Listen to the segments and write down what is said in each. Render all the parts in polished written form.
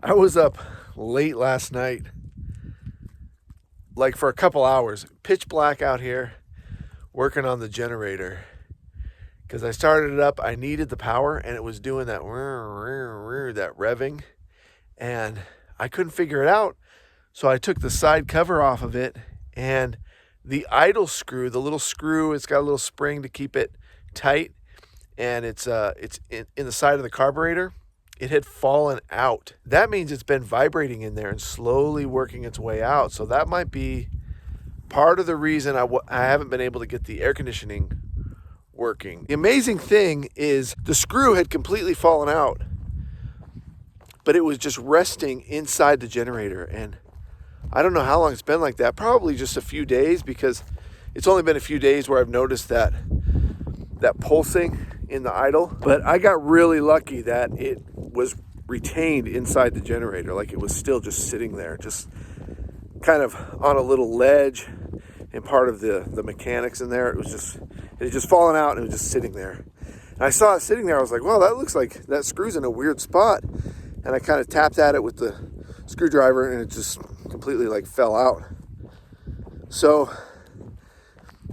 I was up late last night, like for a couple hours, pitch black out here, working on the generator. Because I started it up, I needed the power, and it was doing that revving, and I couldn't figure it out. So I took the side cover off of it, and the idle screw, the little screw, it's got a little spring to keep it tight, and it's in the side of the carburetor. It had fallen out. That means it's been vibrating in there and slowly working its way out. So that might be part of the reason I haven't been able to get the air conditioning working. The amazing thing is the screw had completely fallen out, but it was just resting inside the generator. And I don't know how long it's been like that. Probably just a few days, because it's only been a few days where I've noticed that pulsing in the idle. But I got really lucky that it was retained inside the generator, like it was still just sitting there, just kind of on a little ledge, and part of the mechanics in there. It had just fallen out, and it was just sitting there. And I saw it sitting there. I was like, well, that looks like that screw's in a weird spot. And I kind of tapped at it with the screwdriver, and it just completely like fell out. So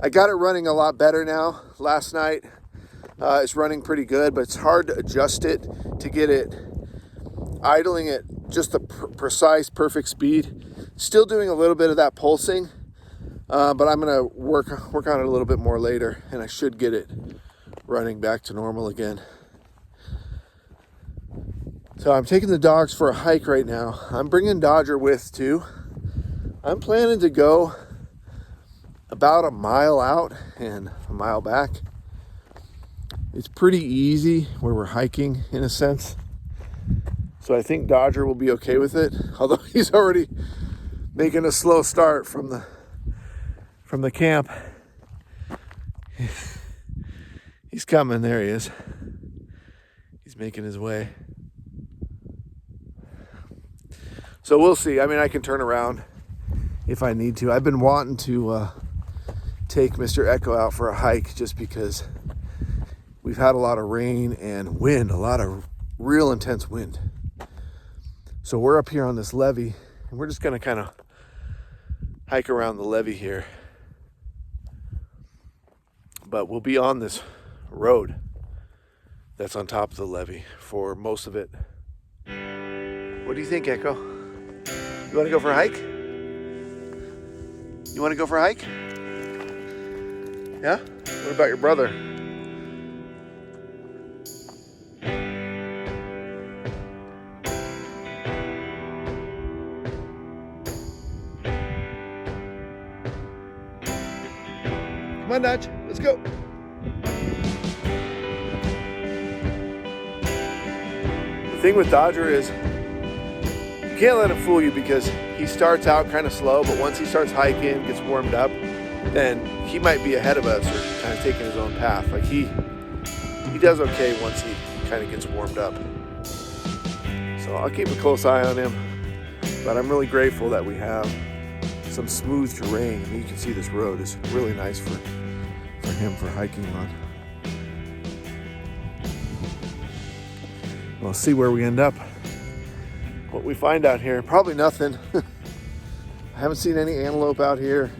I got it running a lot better now. Last night it's running pretty good, but it's hard to adjust it to get it idling at just the precise, perfect speed. Still doing a little bit of that pulsing, but I'm gonna work on it a little bit more later, and I should get it running back to normal again. So I'm taking the dogs for a hike right now. I'm bringing Dodger with too. I'm planning to go about a mile out and a mile back. It's pretty easy where we're hiking, in a sense. So I think Dodger will be okay with it, although he's already making a slow start from the camp. He's coming. There he is. He's making his way. So we'll see. I mean, I can turn around if I need to. I've been wanting to take Mr. Echo out for a hike, just because we've had a lot of rain and wind, a lot of real intense wind. So we're up here on this levee, and we're just going to kind of hike around the levee here. But we'll be on this road that's on top of the levee for most of it. What do you think, Echo? You want to go for a hike? You want to go for a hike? Yeah? What about your brother? Come on, Dodge. Let's go. The thing with Dodger is you can't let him fool you, because he starts out kind of slow, but once he starts hiking, gets warmed up, then he might be ahead of us or kind of taking his own path. Like he does okay once he kind of gets warmed up. So I'll keep a close eye on him, but I'm really grateful that we have some smooth terrain. I mean, you can see this road is really nice for him for hiking on. We'll see where we end up, what we find out here. Probably nothing. I haven't seen any antelope out here.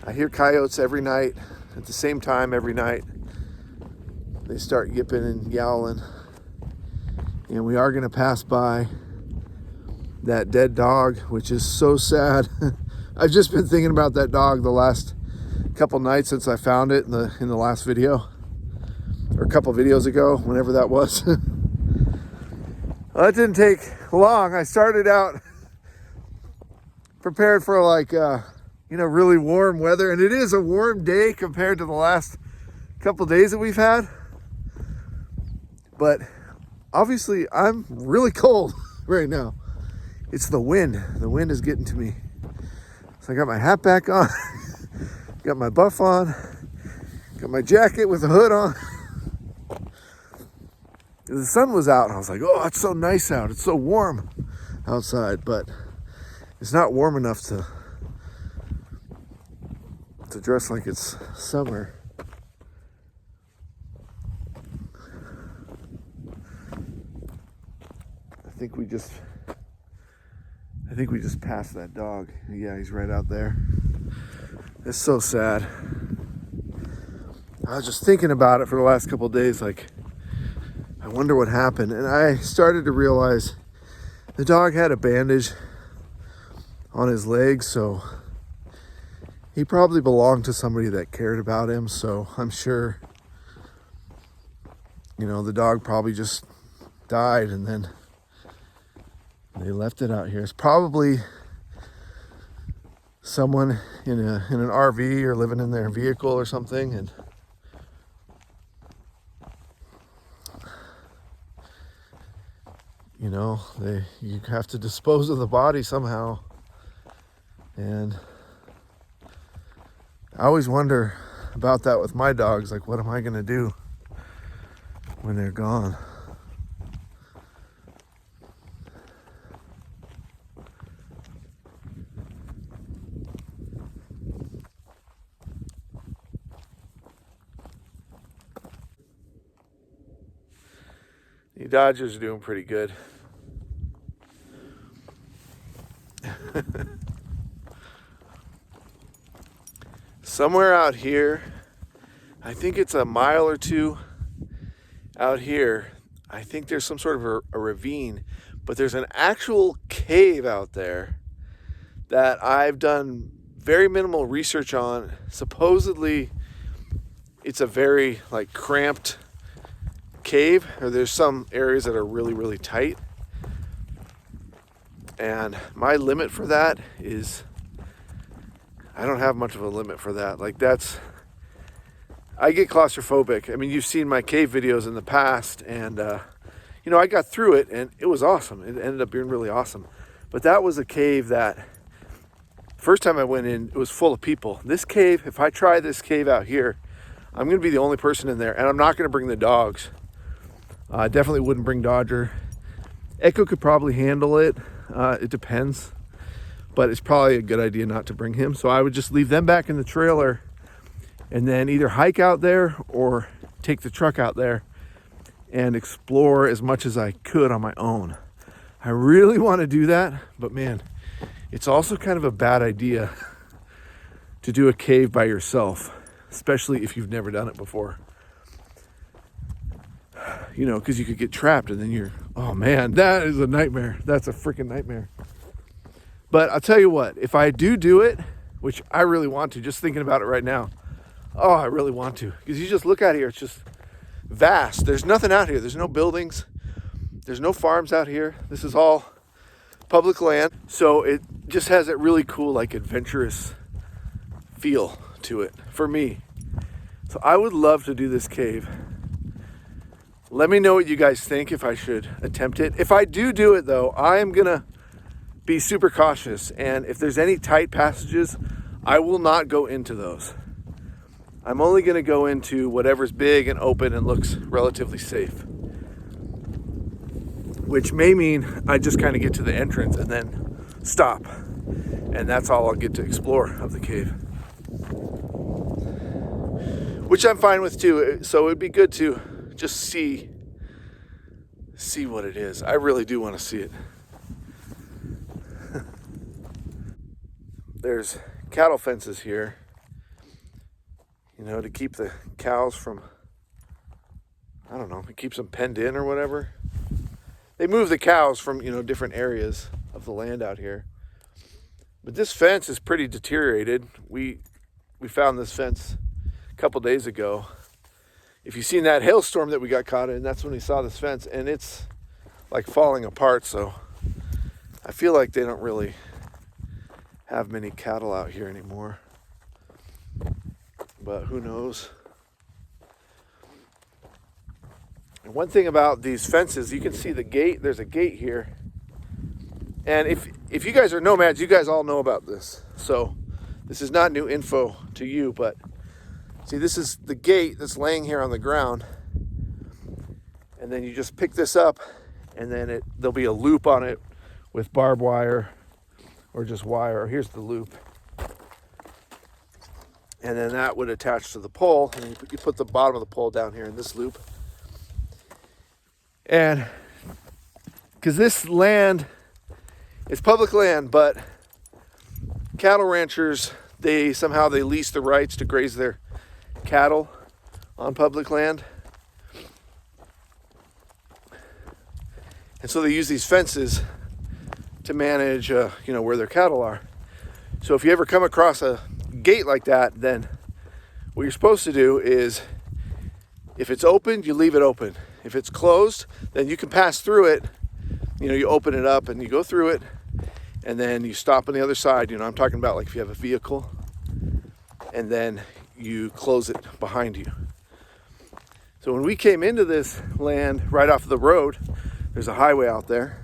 I hear coyotes every night at the same time every night. They start yipping and yowling. And we are going to pass by that dead dog, which is so sad. I've just been thinking about that dog the last couple nights since I found it in the last video, or a couple videos ago, whenever that was. Well, that didn't take long. I started out prepared for like really warm weather, and it is a warm day compared to the last couple days that we've had, but obviously I'm really cold right now. It's the wind. The wind is getting to me. So I got my hat back on, got my buff on, got my jacket with the hood on. The sun was out, and I was like, oh, it's so nice out. It's so warm outside, but it's not warm enough to dress like it's summer. I think we just passed that dog. Yeah, he's right out there. It's so sad. I was just thinking about it for the last couple of days, like, I wonder what happened. And I started to realize the dog had a bandage on his leg, so he probably belonged to somebody that cared about him. So I'm sure, you know, the dog probably just died and then they left it out here. It's probably someone in an RV or living in their vehicle or something, and you know, you have to dispose of the body somehow. And I always wonder about that with my dogs, like, what am I gonna do when they're gone? The Dodgers are doing pretty good. Somewhere out here, I think it's a mile or two out here, I think there's some sort of a ravine, but there's an actual cave out there that I've done very minimal research on. Supposedly, it's a very like cramped cave, or there's some areas that are really, really tight. And my limit for that is, I don't have much of a limit for that. Like I get claustrophobic. I mean, you've seen my cave videos in the past, and you know, I got through it and it was awesome. It ended up being really awesome. But that was a cave that, first time I went in, it was full of people. This cave, if I try this cave out here, I'm gonna be the only person in there, and I'm not gonna bring the dogs. I definitely wouldn't bring Dodger. Echo could probably handle it. It depends, but it's probably a good idea not to bring him. So I would just leave them back in the trailer and then either hike out there or take the truck out there and explore as much as I could on my own. I really want to do that, but man, it's also kind of a bad idea to do a cave by yourself, especially if you've never done it before. You know, because you could get trapped and then you're, oh man, that is a nightmare. That's a freaking nightmare. But I'll tell you what, if I do it, which I really want to, just thinking about it right now, oh, I really want to. Because you just look out here, it's just vast. There's nothing out here. There's no buildings. There's no farms out here. This is all public land. So it just has that really cool, like, adventurous feel to it for me. So I would love to do this cave. Let me know what you guys think, if I should attempt it. If I do it though, I am gonna be super cautious. And if there's any tight passages, I will not go into those. I'm only gonna go into whatever's big and open and looks relatively safe. Which may mean I just kind of get to the entrance and then stop. And that's all I'll get to explore of the cave. Which I'm fine with too. So it'd be good to just see what it is. I really do want to see it. There's cattle fences here, you know, to keep the cows from, I don't know, it keeps them penned in or whatever. They move the cows from, you know, different areas of the land out here. But this fence is pretty deteriorated. We found this fence a couple days ago. If you've seen that hailstorm that we got caught in, that's when we saw this fence, and it's like falling apart. So I feel like they don't really have many cattle out here anymore, but who knows? And one thing about these fences, you can see the gate. There's a gate here, and if you guys are nomads, you guys all know about this. So this is not new info to you, but see, this is the gate that's laying here on the ground, and then you just pick this up, and then there'll be a loop on it with barbed wire or just wire. Here's the loop, and then that would attach to the pole, and you put the bottom of the pole down here in this loop. And because this land is public land, but cattle ranchers, they lease the rights to graze their cattle on public land. And so they use these fences to manage, where their cattle are. So if you ever come across a gate like that, then what you're supposed to do is, if it's open, you leave it open. If it's closed, then you can pass through it. You open it up and you go through it, and then you stop on the other side. I'm talking about like if you have a vehicle, and then you close it behind you. So when we came into this land right off the road, there's a highway out there.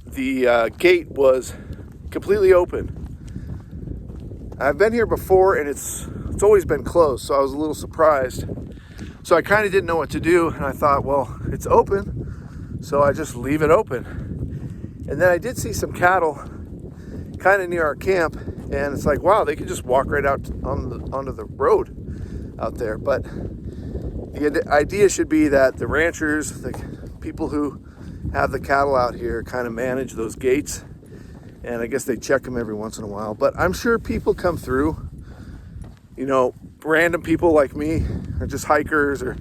The gate was completely open. I've been here before, and it's always been closed, so I was a little surprised. So I kind of didn't know what to do, and I thought, well, it's open, so I just leave it open. And then I did see some cattle kind of near our camp, and it's like, wow, they could just walk right out onto the road out there. But the idea should be that the ranchers, the people who have the cattle out here, kind of manage those gates, and I guess they check them every once in a while. But I'm sure people come through, random people like me, or just hikers, or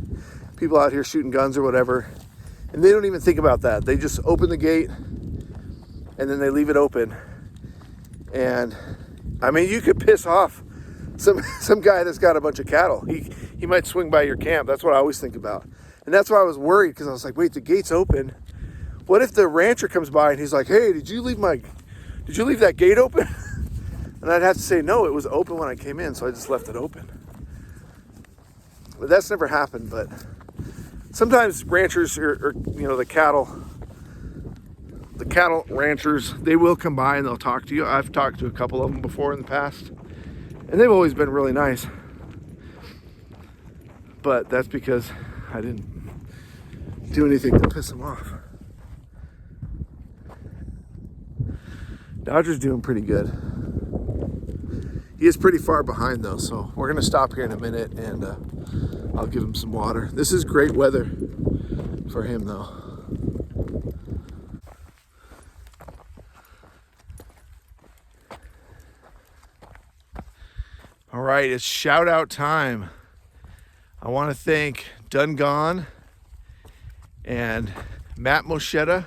people out here shooting guns or whatever, and they don't even think about that. They just open the gate and then they leave it open. And I mean, you could piss off some guy that's got a bunch of cattle. He might swing by your camp. That's what I always think about. And that's why I was worried, because I was like, wait, the gate's open. What if the rancher comes by and he's like, hey, did you leave that gate open? And I'd have to say, no, it was open when I came in, so I just left it open. But that's never happened. But sometimes ranchers or the cattle ranchers, they will come by and they'll talk to you. I've talked to a couple of them before in the past, and they've always been really nice. But that's because I didn't do anything to piss them off. Dodger's doing pretty good. He is pretty far behind though, so we're gonna stop here in a minute, and I'll give him some water. This is great weather for him though. All right, it's shout out time. I want to thank Dungon and Matt Moschetta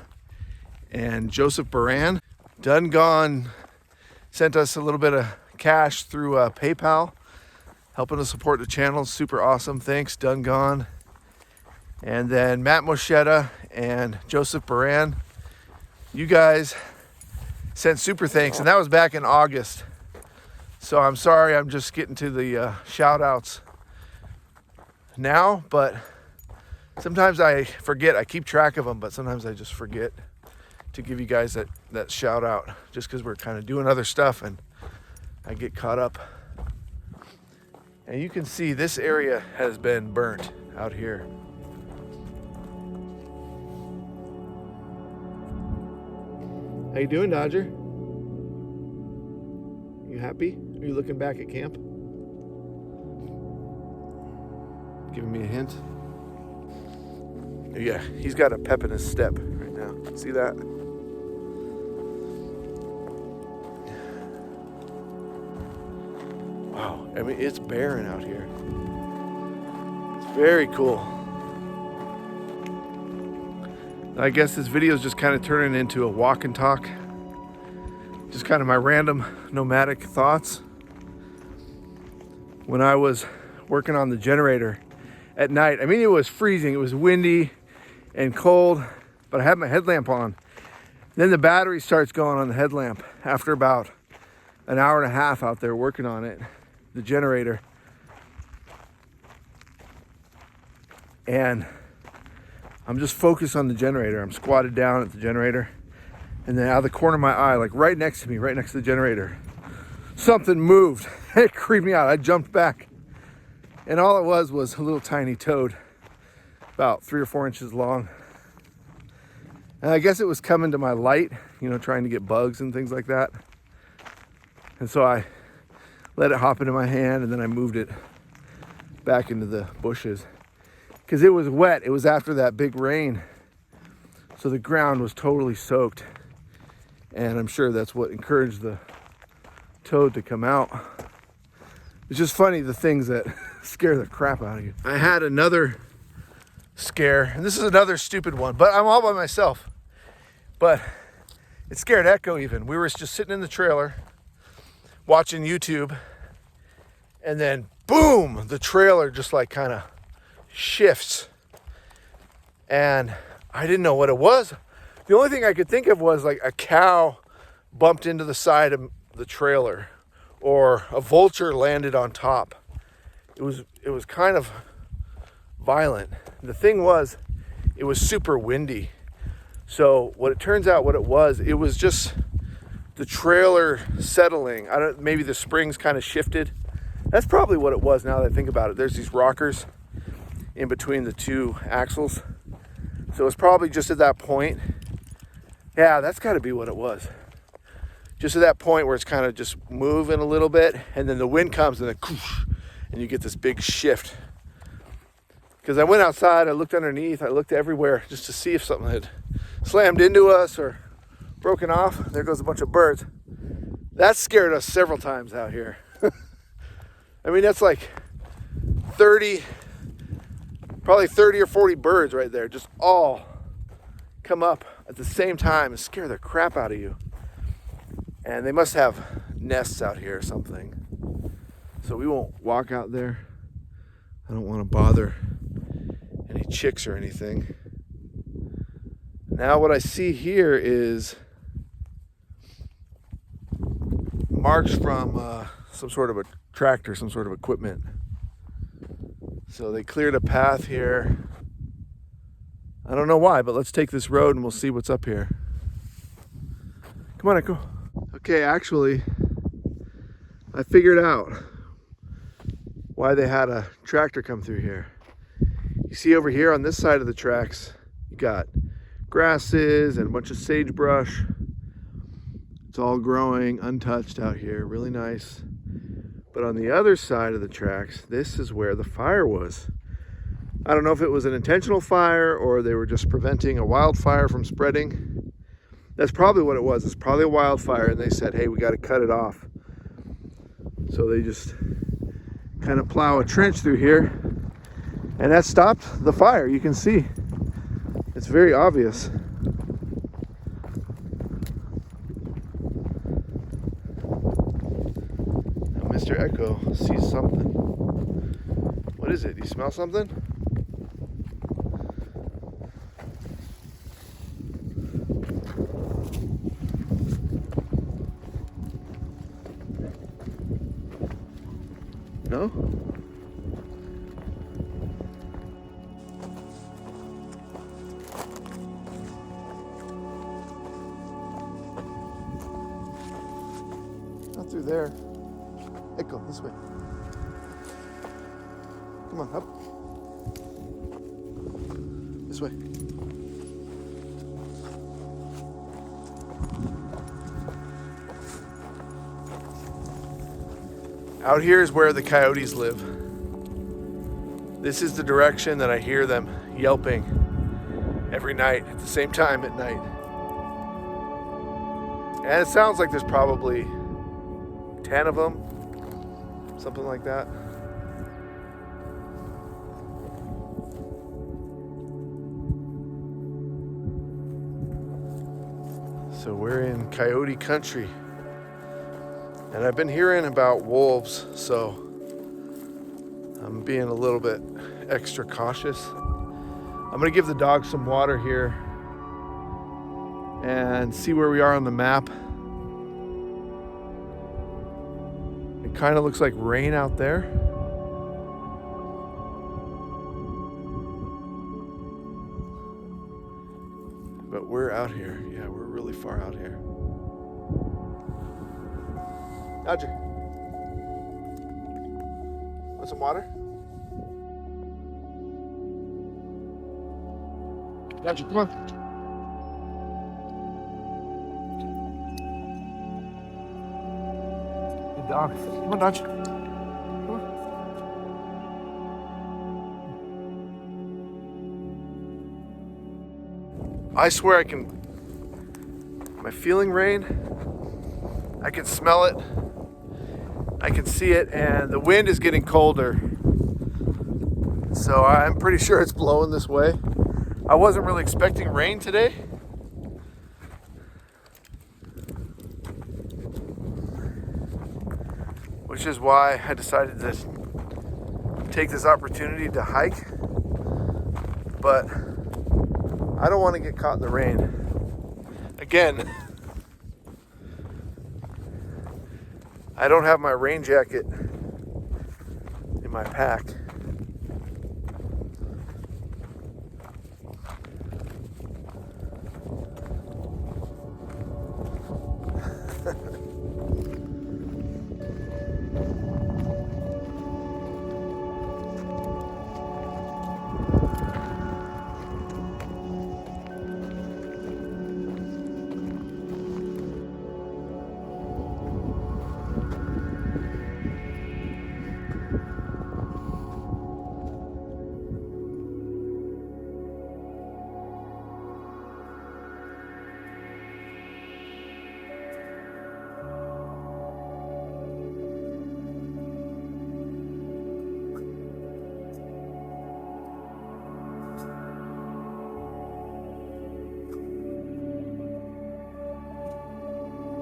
and Joseph Baran. Dungon sent us a little bit of cash through PayPal, helping us support the channel. Super awesome. Thanks, Dungon. And then Matt Moschetta and Joseph Baran, you guys sent super thanks, and that was back in August. So I'm sorry, I'm just getting to the shout outs now, but sometimes I forget. I keep track of them, but sometimes I just forget to give you guys that shout out, just because we're kind of doing other stuff and I get caught up. And you can see this area has been burnt out here. How you doing, Dodger? You happy? Are you looking back at camp? Giving me a hint? Yeah, he's got a pep in his step right now. See that? Wow, I mean, it's barren out here. It's very cool. I guess this video is just kind of turning into a walk and talk. Just kind of my random nomadic thoughts. When I was working on the generator at night, I mean, it was freezing, it was windy and cold, but I had my headlamp on. Then the battery starts going on the headlamp after about an hour and a half out there working on it, the generator. And I'm just focused on the generator. I'm squatted down at the generator, and then out of the corner of my eye, like right next to me, right next to the generator, something moved. It creeped me out. I jumped back, and all it was a little tiny toad, about 3 or 4 inches long. And I guess it was coming to my light, trying to get bugs and things like that. And so I let it hop into my hand, and then I moved it back into the bushes because it was wet. It was after that big rain So the ground was totally soaked, and I'm sure that's what encouraged the toad to come out. It's just funny, the things that scare the crap out of you. I had another scare, and this is another stupid one, but I'm all by myself. But it scared Echo even. We were just sitting in the trailer watching YouTube, and then boom, the trailer just like kind of shifts. And I didn't know what it was. The only thing I could think of was like a cow bumped into the side of the trailer, or a vulture landed on top. It was kind of violent. The thing was, it was super windy. So what it turns out, what it was just the trailer settling. Maybe the springs kind of shifted. That's probably what it was now that I think about it. There's these rockers in between the two axles. So it's probably just at that point. Yeah, that's got to be what it was. Just at that point where it's kind of just moving a little bit, and then the wind comes and then and you get this big shift. Because I went outside, I looked underneath, I looked everywhere just to see if something had slammed into us or broken off. There goes a bunch of birds. That scared us several times out here. I mean, that's like probably 30 or 40 birds right there, just all come up at the same time and scare the crap out of you. And they must have nests out here or something. So we won't walk out there. I don't want to bother any chicks or anything. Now what I see here is marks from some sort of a tractor, some sort of equipment. So they cleared a path here. I don't know why, but let's take this road and we'll see what's up here. Come on, Echo. Okay, actually, I figured out why they had a tractor come through here. You see over here on this side of the tracks, you got grasses and a bunch of sagebrush. It's all growing untouched out here, really nice. But on the other side of the tracks, this is where the fire was. I don't know if it was an intentional fire or they were just preventing a wildfire from spreading. That's probably what it was. It's probably a wildfire, and they said, hey, we got to cut it off. So they just kind of plow a trench through here, and that stopped the fire. You can see it's very obvious. Now Mr. Echo sees something. What is it? Do you smell something? No? Not through there. Echo, this way. Come on, up. This way. Out here is where the coyotes live. This is the direction that I hear them yelping every night at the same time at night. And it sounds like there's probably 10 of them, something like that. So we're in Coyote Country. And I've been hearing about wolves, so I'm being a little bit extra cautious. I'm gonna give the dog some water here and see where we are on the map. It kind of looks like rain out there. But we're out here. Yeah, we're really far out here. Dodger, want some water? Dodger, come on. Good dog. Come on, Dodger. Come on. I swear am I feeling rain? I can smell it. I can see it, and the wind is getting colder. So I'm pretty sure it's blowing this way. I wasn't really expecting rain today. Which is why I decided to take this opportunity to hike. But I don't want to get caught in the rain. Again, I don't have my rain jacket in my pack.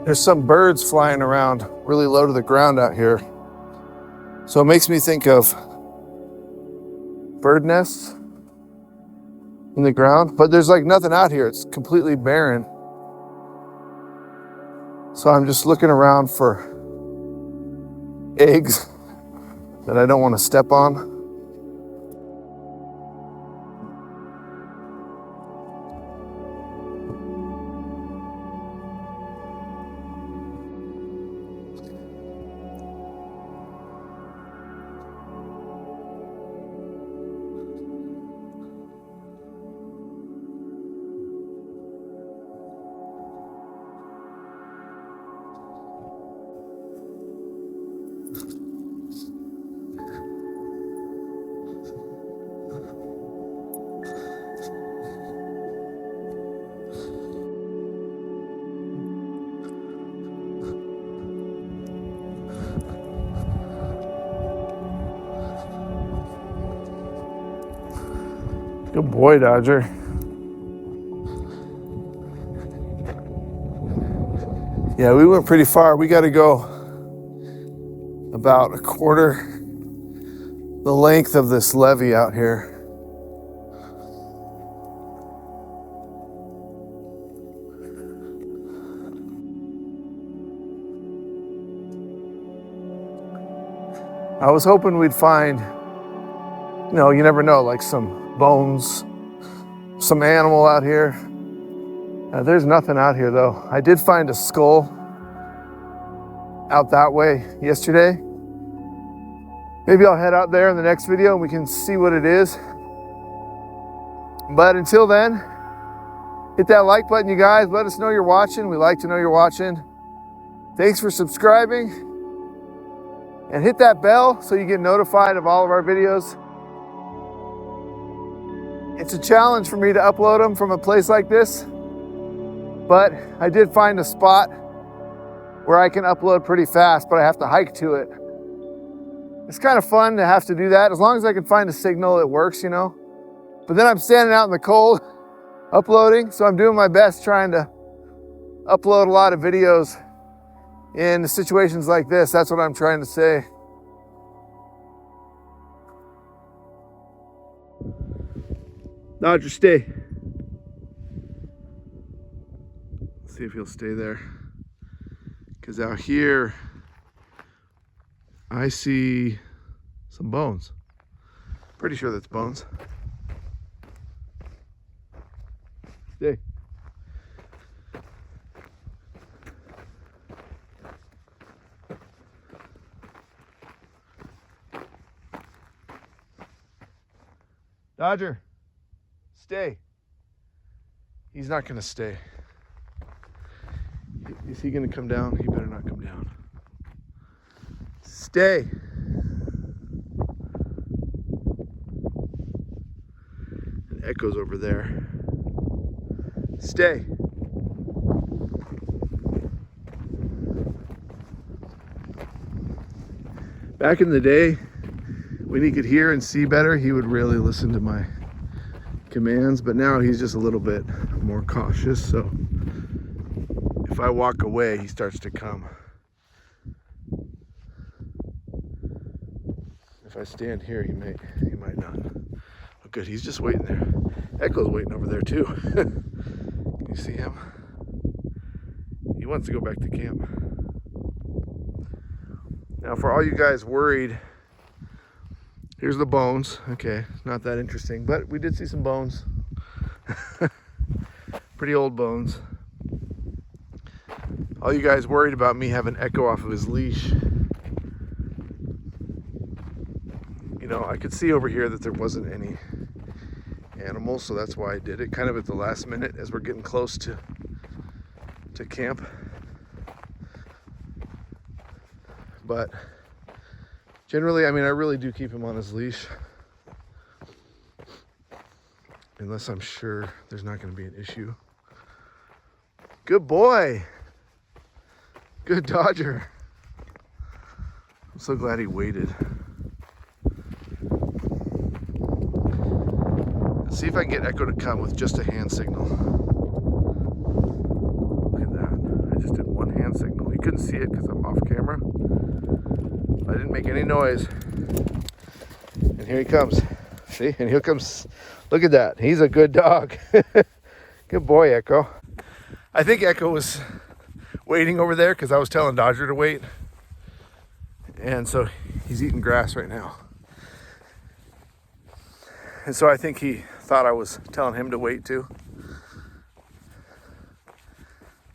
There's some birds flying around really low to the ground out here. So it makes me think of bird nests in the ground, but there's like nothing out here. It's completely barren. So I'm just looking around for eggs that I don't want to step on. Good boy, Dodger. Yeah, we went pretty far. We got to go about a quarter the length of this levee out here. I was hoping we'd find, you never know, like some bones, some animal out here. There's nothing out here though. I did find a skull out that way yesterday. Maybe I'll head out there in the next video and we can see what it is. But until then, hit that like button, you guys. Let us know you're watching. We like to know you're watching. Thanks for subscribing. And hit that bell so you get notified of all of our videos. It's a challenge for me to upload them from a place like this, but I did find a spot where I can upload pretty fast, but I have to hike to it. It's kind of fun to have to do that. As long as I can find a signal, it works, But then I'm standing out in the cold uploading, so I'm doing my best trying to upload a lot of videos in situations like this. That's what I'm trying to say. Dodger, stay. Let's see if he'll stay there. Because out here, I see some bones. Pretty sure that's bones. Stay. Dodger, stay. He's not gonna stay. Is he gonna come down? He better not come down. Stay. It echoes over there. Stay. Back in the day, when he could hear and see better, he would really listen to my commands, but now he's just a little bit more cautious, so if I walk away, he starts to come. If I stand here, he might not. Oh, good, he's just waiting there. Echo's waiting over there too. Can you see him? He wants to go back to camp. Now, for all you guys worried, here's the bones. Okay, not that interesting, but we did see some bones. Pretty old bones. All you guys worried about me having Echo off of his leash. You know, I could see over here that there wasn't any animals, so that's why I did it kind of at the last minute as we're getting close to camp. But generally, I mean, I really do keep him on his leash. Unless I'm sure there's not going to be an issue. Good boy. Good Dodger. I'm so glad he waited. Let's see if I can get Echo to come with just a hand signal. Look at that. I just did one hand signal. You couldn't see it because I'm off camera. I didn't make any noise. And here he comes. See? And here comes. Look at that. He's a good dog. Good boy, Echo. I think Echo was waiting over there because I was telling Dodger to wait. And so he's eating grass right now. And so I think he thought I was telling him to wait too.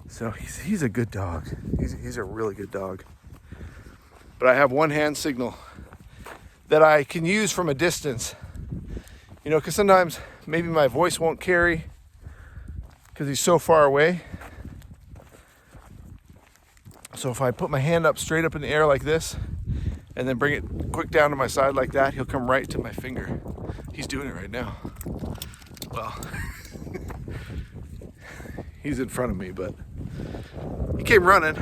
So he's a good dog. He's a really good dog. But I have one hand signal that I can use from a distance. You know, because sometimes maybe my voice won't carry because he's so far away. So if I put my hand up straight up in the air like this and then bring it quick down to my side like that, he'll come right to my finger. He's doing it right now. Well, he's in front of me, but he came running.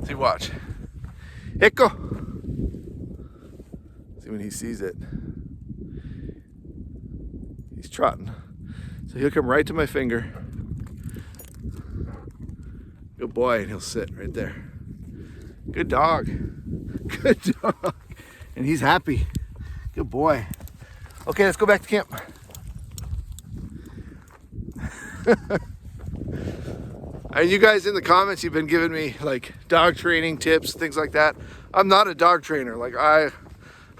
See, watch. Echo. See, when he sees it, he's trotting. So he'll come right to my finger. Good boy, and he'll sit right there. Good dog. Good dog. And he's happy. Good boy. Okay, let's go back to camp. And you guys in the comments, you've been giving me like dog training tips, things like that. I'm not a dog trainer. Like I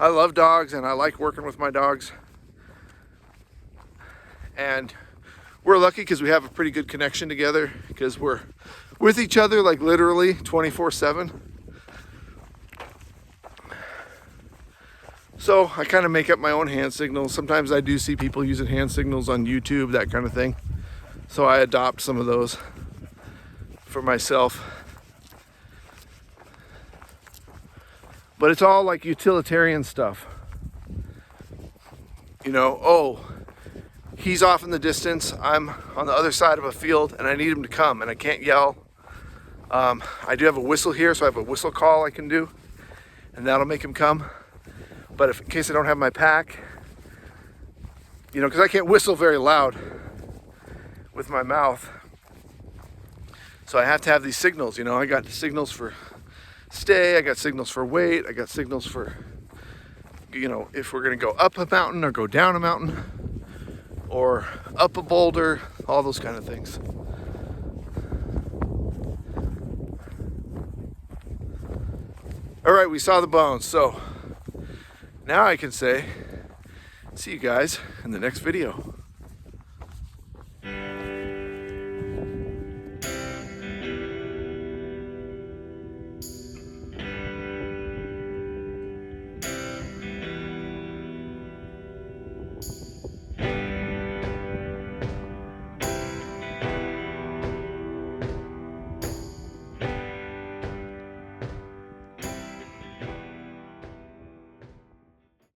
love dogs and I like working with my dogs. And we're lucky because we have a pretty good connection together because we're with each other like literally 24/7. So I kind of make up my own hand signals. Sometimes I do see people using hand signals on YouTube, that kind of thing. So I adopt some of those for myself. But it's all like utilitarian stuff. You know, oh, he's off in the distance, I'm on the other side of a field and I need him to come and I can't yell. I do have a whistle here, so I have a whistle call I can do and that'll make him come. But if in case I don't have my pack, you know, because I can't whistle very loud with my mouth. So I have to have these signals, you know. I got signals for stay, I got signals for wait, I got signals for, you know, if we're gonna go up a mountain or go down a mountain or up a boulder, all those kind of things. All right, we saw the bones, so now I can say, see you guys in the next video.